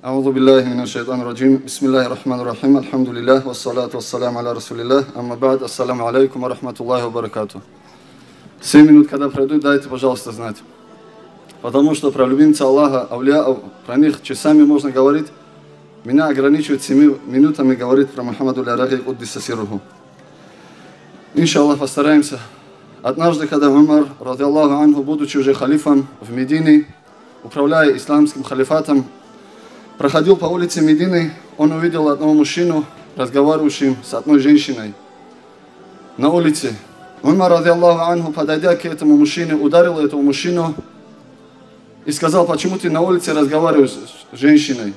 أعوذ بالله من الشيطان الرجيم بسم الله الرحمن الرحيم الحمد لله والصلاة والسلام على رسول الله أما بعد السلام алейкум ва рахматуллахи ва баракату. 7 минут, когда пройдут, дайте, пожалуйста, знать. Потому что про любимца Аллаха, авлияов, про них часами можно говорить. Меня ограничивают 7 минутами говорить про Мухаммаду ля-Раги куддиса сирруху. Иншаллах, постараемся. Однажды, когда Умар, ради Аллаху анху, будучи уже халифом в Медине, управляя исламским халифатом, проходил по улице Медины, он увидел одного мужчину, разговаривающим с одной женщиной на улице. Умар, ради Аллаху анху, подойдя к этому мужчине, ударил этого мужчину и сказал: почему ты на улице разговариваешь с женщиной?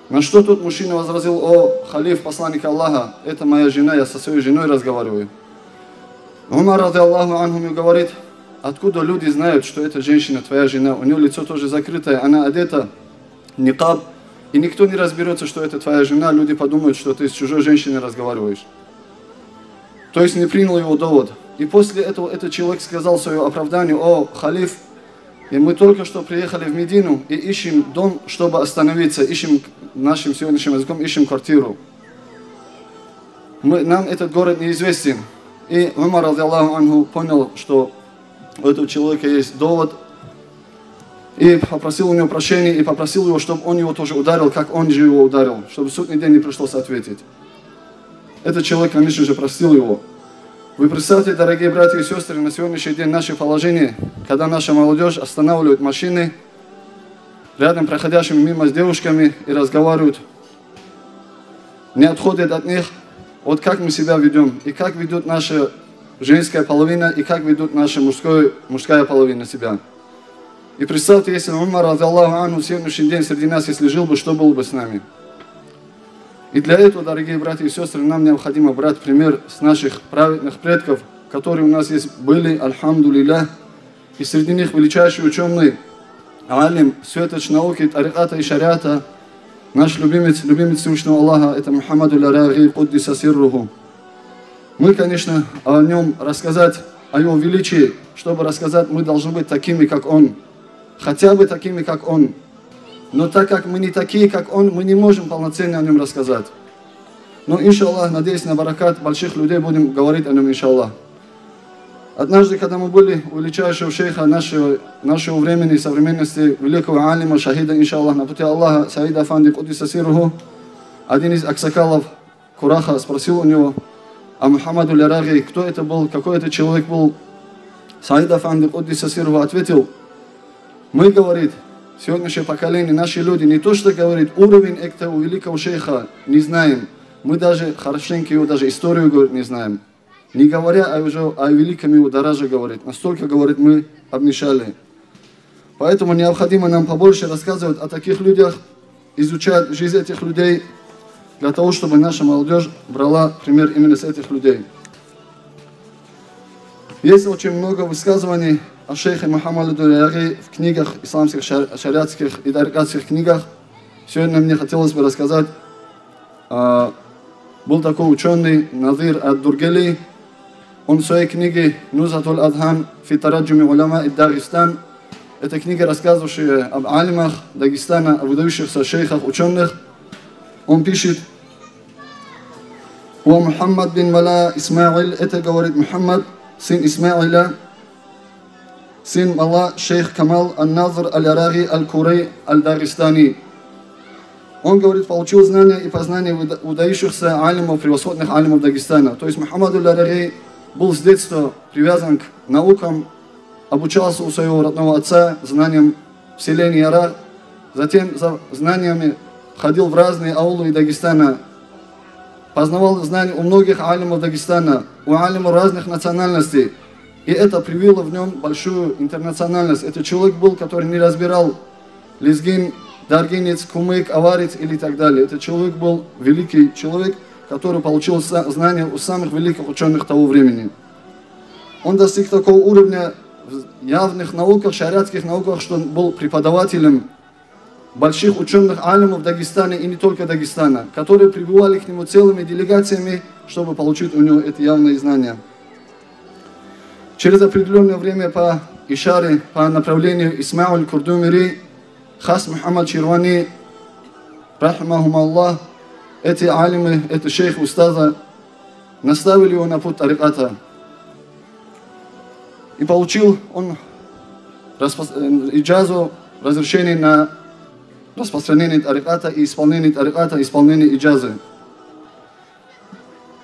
На что тут мужчина возразил: о, халиф, посланник Аллаха, это моя жена, я со своей женой разговариваю. Умар, ради Аллаху анху, мне говорит: откуда люди знают, что эта женщина твоя жена? У нее лицо тоже закрытое, она одета, никаб, и никто не разберется, что это твоя жена, люди подумают, что ты с чужой женщиной разговариваешь. То есть не принял его довод. И после этого этот человек сказал свое оправдание: о, халиф, и мы только что приехали в Медину и ищем дом, чтобы остановиться, ищем нашим сегодняшним языком, ищем квартиру. Нам этот город неизвестен. И Умар, ради Аллаху анху, понял, что у этого человека есть довод, и попросил у него прощения, и попросил его, чтобы он его тоже ударил, как он же его ударил, чтобы в судный день не пришлось ответить. Этот человек, конечно же, простил его. Вы представьте, дорогие братья и сестры, на сегодняшний день наше положение, когда наша молодежь останавливает машины рядом проходящими мимо с девушками и разговаривают, не отходят от них. Вот как мы себя ведем, и как ведет наша женская половина, и как ведет наша мужская половина себя. И представьте, если Умар, ради Аллаху анху, в сегодняшний день среди нас, если жил бы, что было бы с нами. И для этого, дорогие братья и сестры, нам необходимо брать пример с наших праведных предков, которые у нас есть, были, альхамдулилля, и среди них величайший ученый, алим, светоч науки, тариката и шариата, наш любимец Всевышнего Аллаха, это Мухаммаду ля-Раги куддиса сирруху. Мы, конечно, о нем рассказать, о его величии, чтобы рассказать, мы должны быть такими, как он. Хотя бы такими, как он. Но так как мы не такие, как он, мы не можем полноценно о нем рассказать. Но, иншаллах, надеюсь на баракат больших людей, будем говорить о нем, иншаллах. Однажды, когда мы были у величайшего шейха нашего времени, современности, великого алима, шахида, иншаллах, на пути Аллаха, Саида Афанди куддиса сирруху, один из аксакалов Кураха спросил у него о Мухаммаду ля-Раги, кто это был, какой это человек был. Саида Афанди куддиса сирруху ответил: мы, говорит, сегодняшнее поколение, наши люди, не то что говорит, уровень этого великого шейха не знаем. Мы даже хорошенько его, даже историю, говорит, не знаем. Не говоря уже о великом его дороже, говорит. Настолько, говорит, мы обнищали. Поэтому необходимо нам побольше рассказывать о таких людях, изучать жизнь этих людей, для того, чтобы наша молодежь брала пример именно с этих людей. Есть очень много высказываний о шейхе Мухаммаду ля-Раги в книгах, исламских, шариатских и тарикатских книгах. Сегодня мне хотелось бы рассказать. Был такой ученый Назир ад-Дургели. Он в своей книге «Нузатуль адхан фи тараджуми уляма ид-Дагестан», это книга, рассказывающая об алимах Дагестана, о выдающихся шейхах, ученых. Он пишет: «Уа Мухаммад бин Мала Исмаил», это говорит Мухаммад, сын Исмаиля, сын Мала, шейх Камал ан-Назр аль-Раги аль-Курей аль-Дагестани. Он, говорит, получил знания и познания выдающихся алимов, превосходных алимов Дагестана. То есть Мухаммаду ля-Раги был с детства привязан к наукам, обучался у своего родного отца знаниям в селении Ара, затем за знаниями ходил в разные аулы Дагестана, познавал знания у многих алимов Дагестана, у алимов разных национальностей, и это привело в нем большую интернациональность. Это человек был, который не разбирал лезгин, даргинец, кумык, аварец или так далее. Это человек был великий человек, который получил знания у самых великих ученых того времени. Он достиг такого уровня в явных науках, шариатских науках, что он был преподавателем больших ученых алимов в Дагестане и не только Дагестана, которые прибывали к нему целыми делегациями, чтобы получить у него эти явные знания. Через определенное время по ишаре, по направлению Исмаиль Курдумири, Хас Мухаммад Ширвани рахимахум Аллах, эти алимы, эти шейх устаза, наставили его на путь тариката. И получил он иджазу, разрешение на распространение тариката и исполнение тариката, исполнение иджазы.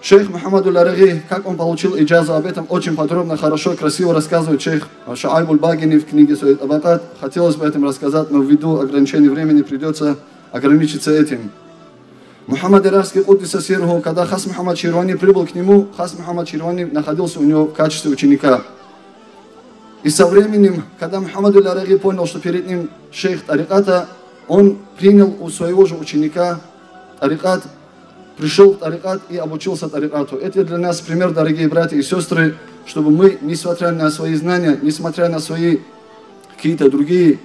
Шейх Мухаммад Аль-Араги, как он получил иджазу, об этом очень подробно, хорошо, красиво рассказывает шейх Шуайб Аль-Багини в книге Суайд Абакат. Хотелось бы этим рассказать, но ввиду ограничения времени придется ограничиться этим. Мухаммад Иракский Куддиса Сирруху, когда Хас Мухаммад Ширвани прибыл к нему, Хас Мухаммад Ширвани находился у него в качестве ученика. И со временем, когда Мухаммад Аль-Араги понял, что перед ним шейх тариката, он принял у своего же ученика тарикат, пришел в тарикат и обучился тарикату. Это для нас пример, дорогие братья и сестры, чтобы мы, несмотря на свои знания, несмотря на свои какие-то другие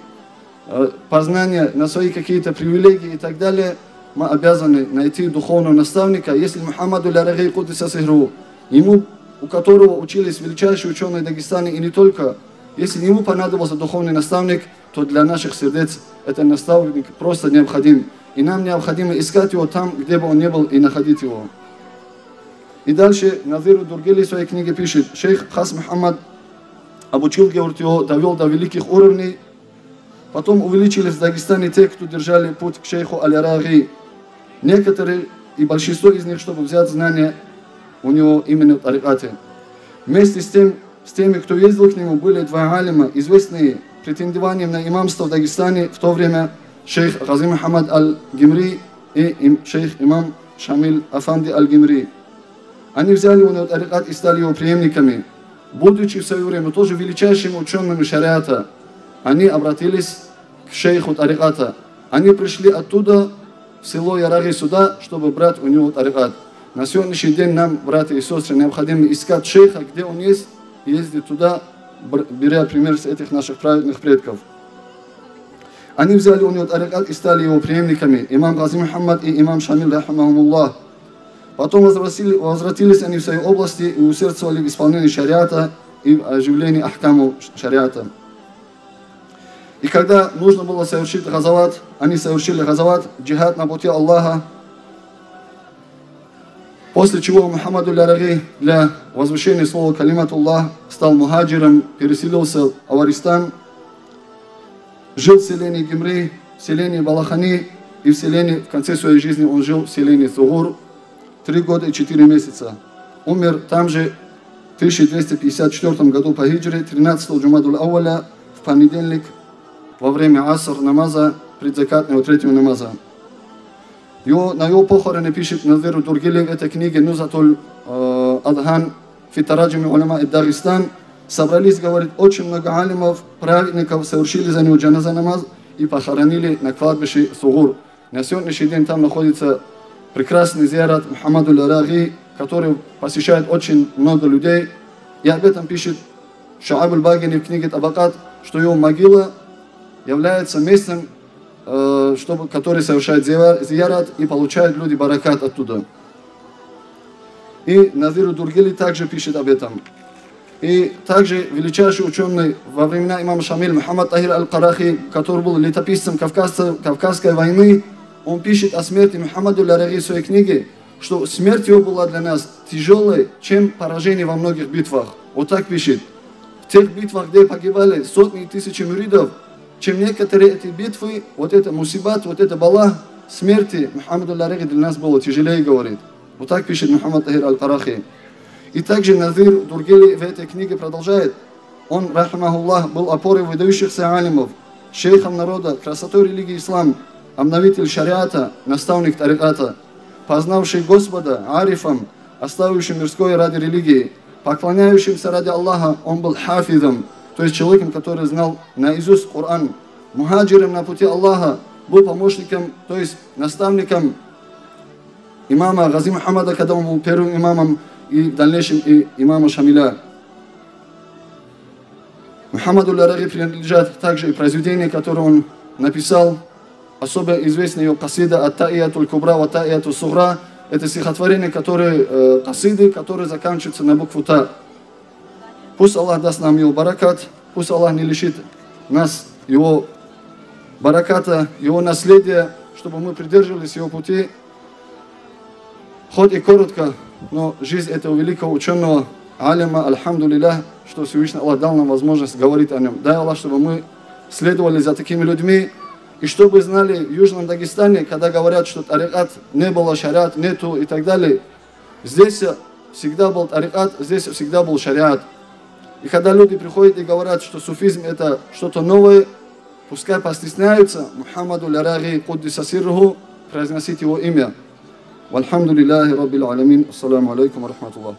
познания, на свои какие-то привилегии и так далее, мы обязаны найти духовного наставника. Если Мухаммаду Аль-Араги Куддиса Сирруху, ему, у которого учились величайшие ученые Дагестана и не только, если ему понадобился духовный наставник, то для наших сердец этот наставник просто необходим. И нам необходимо искать его там, где бы он ни был, и находить его. И дальше Назир Дургели в своей книге пишет: шейх Хас Мухаммад обучил, говорит, его, довел до великих уровней. Потом увеличились в Дагестане те, кто держали путь к шейху Аль-Араги. Некоторые и большинство из них, чтобы взять знания у него именно в тарикате. Вместе с теми, кто ездил к нему, были два алима, известные претендованием на имамство в Дагестане в то время: шейх Гази Мухаммад Аль-Гимри и шейх имам Шамиль Афанди Аль-Гимри. Они взяли у него тарикат и стали его преемниками. Будучи в свое время тоже величайшими учеными шариата, они обратились к шейху тариката. Они пришли оттуда в село Яраги сюда, чтобы брать у него тарикат. На сегодняшний день нам, братья и сестры, необходимо искать шейха, где он есть, и ездить туда, беря пример с этих наших праведных предков. Они взяли у него тарикат и стали его преемниками, имам Гази Мухаммад и имам Шамиль, рахимахумуллах. Потом возвратились они в своей области и усердствовали в исполнении шариата и в оживлении ахкаму шариата. И когда нужно было совершить газават, они совершили газават, джихад на пути Аллаха. После чего Мухаммад Аль-Араги для возвышения слова калиматуллах стал мухаджиром, переселился в Аваристан, жил в селении Гимри, в селении Балахани и в селении, в конце своей жизни он жил в селении Сугур 3 года и 4 месяца. Умер там же в 1254 году по хиджре, 13 Джумадуль Ауаля, в понедельник, во время аср намаза, предзакатного 3-го намаза. На его похороны пишет Назир Дургели в этой книге Нузатуль Адхан Фитараджими Уляма и Дагестан. Собрались, говорит, очень много алимов, праведников, совершили за него джаназа намаз и похоронили на кладбище Сугур. На сегодняшний день там находится прекрасный зиярат Мухаммаду Аль-Араги, который посещает очень много людей. И об этом пишет Шуайб Аль-Багини в книге Табакат, что его могила является местом, который совершает зиярат и получают люди баракат оттуда. И Назир Дургели также пишет об этом. И также величайший ученый во времена имама Шамиль Мухаммад Тахир Аль-Карахи, который был летописцем Кавказской войны, он пишет о смерти Мухаммада Аль-Араги в своей книге, что смерть его была для нас тяжелой, чем поражение во многих битвах. Вот так пишет. В тех битвах, где погибали сотни и тысячи муридов, чем некоторые эти битвы, вот это мусибат, вот это бала, смерти Мухаммада Аль-Араги для нас было тяжелее, говорит. Вот так пишет Мухаммад Тахир Аль-Карахи. И также Назир Дургели в этой книге продолжает. Он, рахимахуллах, был опорой выдающихся алимов, шейхом народа, красотой религии ислам, обновитель шариата, наставник тариката, познавший Господа, арифом, оставившим мирское ради религии, поклоняющимся ради Аллаха, он был хафизом, то есть человеком, который знал наизусть Коран, мухаджиром на пути Аллаха, был помощником, то есть наставником имама Гази Мухаммада, когда он был первым имамом, и в дальнейшем и имама Шамиля. Мухаммаду Аль-Араги принадлежат также и произведения, которые он написал. Особо известная его касида «Ат-Таиятуль Кубра ва Таиятуль Сугра». Это стихотворение, касиды, которые заканчиваются на букву Та. Пусть Аллах даст нам его баракат, пусть Аллах не лишит нас его бараката, его наследия, чтобы мы придерживались его пути, хоть и коротко, но жизнь этого великого ученого, алима, альхамдулиллах, что Всевышний Аллах дал нам возможность говорить о нем. Дай Аллах, чтобы мы следовали за такими людьми, и чтобы знали в Южном Дагестане, когда говорят, что тарикат не было, шариат нету и так далее, здесь всегда был тарикат, здесь всегда был шариат. И когда люди приходят и говорят, что суфизм это что-то новое, пускай постесняются, Мухаммаду Ляраги Куддиса Сирруху, произносить его имя. Вальхамдулиллахи Раббил Аламин. Ассаламу алейкум ва рахматуллах.